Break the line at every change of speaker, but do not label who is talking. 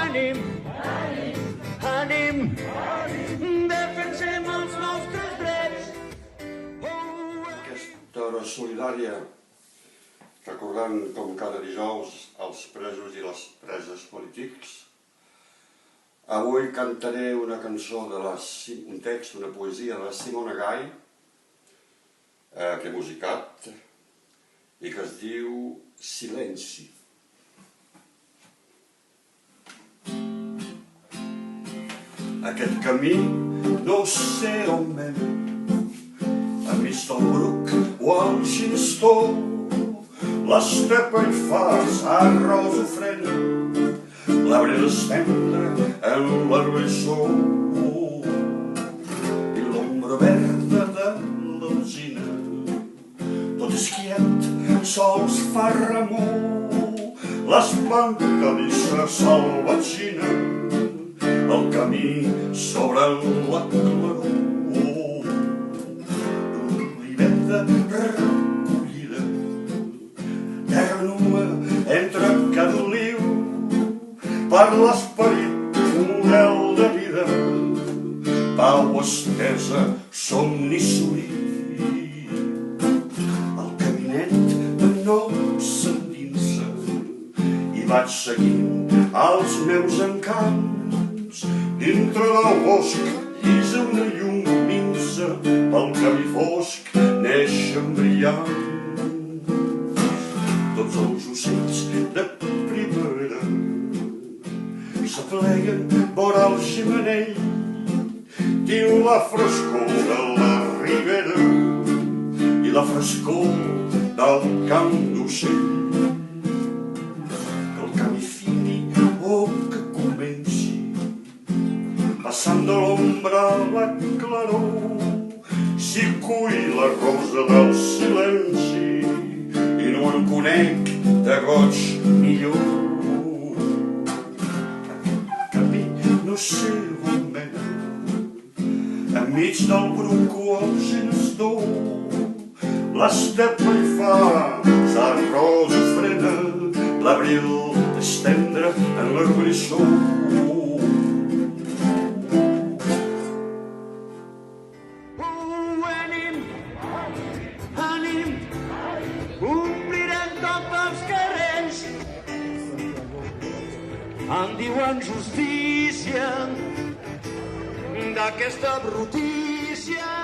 Ànim, ànim, defensem els nostres drets.
Aquesta hora solidària, recordant com cada dijous els presos i les preses polítics, avui cantaré una cançó, un text, una poesia de Simona Gai, que he musicat, i que es diu Silenci. Aquest camí no sé on mena, enmig del bruc o al ginestó, l'estepa hi fas, arròs ofrena, l'arbre d'estendre en l'arbissó, i l'ombra verda de l'alzina, tot és quiet, sols fa remor, l'espantadissa salvatgina, el camí sobre la claror, l'oliveta recollida, terra nua entre cada oliu, per l'esperit model de vida, pau estesa, somni solí. El caminet no s'endinsa i vaig seguint els meus encants. Dintre del bosc llisa una llum minsa, pel camí fosc neixen brillants tots els ocells de primavera, s'apleguen vora el ximenell, tinc la frescor de la ribera i la frescor del camp d'ocell. Que el camí fini o que comenci, passant de l'ombra a la claror, si cull la rosa del silenci i no en conec de goig millor. No sé on mena, enmig del bruc o el ginestó, l'estepa hi fa, l'arròs ofrena, l'abril estendre en l'arbrissó.
Ànim, ànim, omplirem tots els carrers. En diuen justícia d'aquesta brutícia.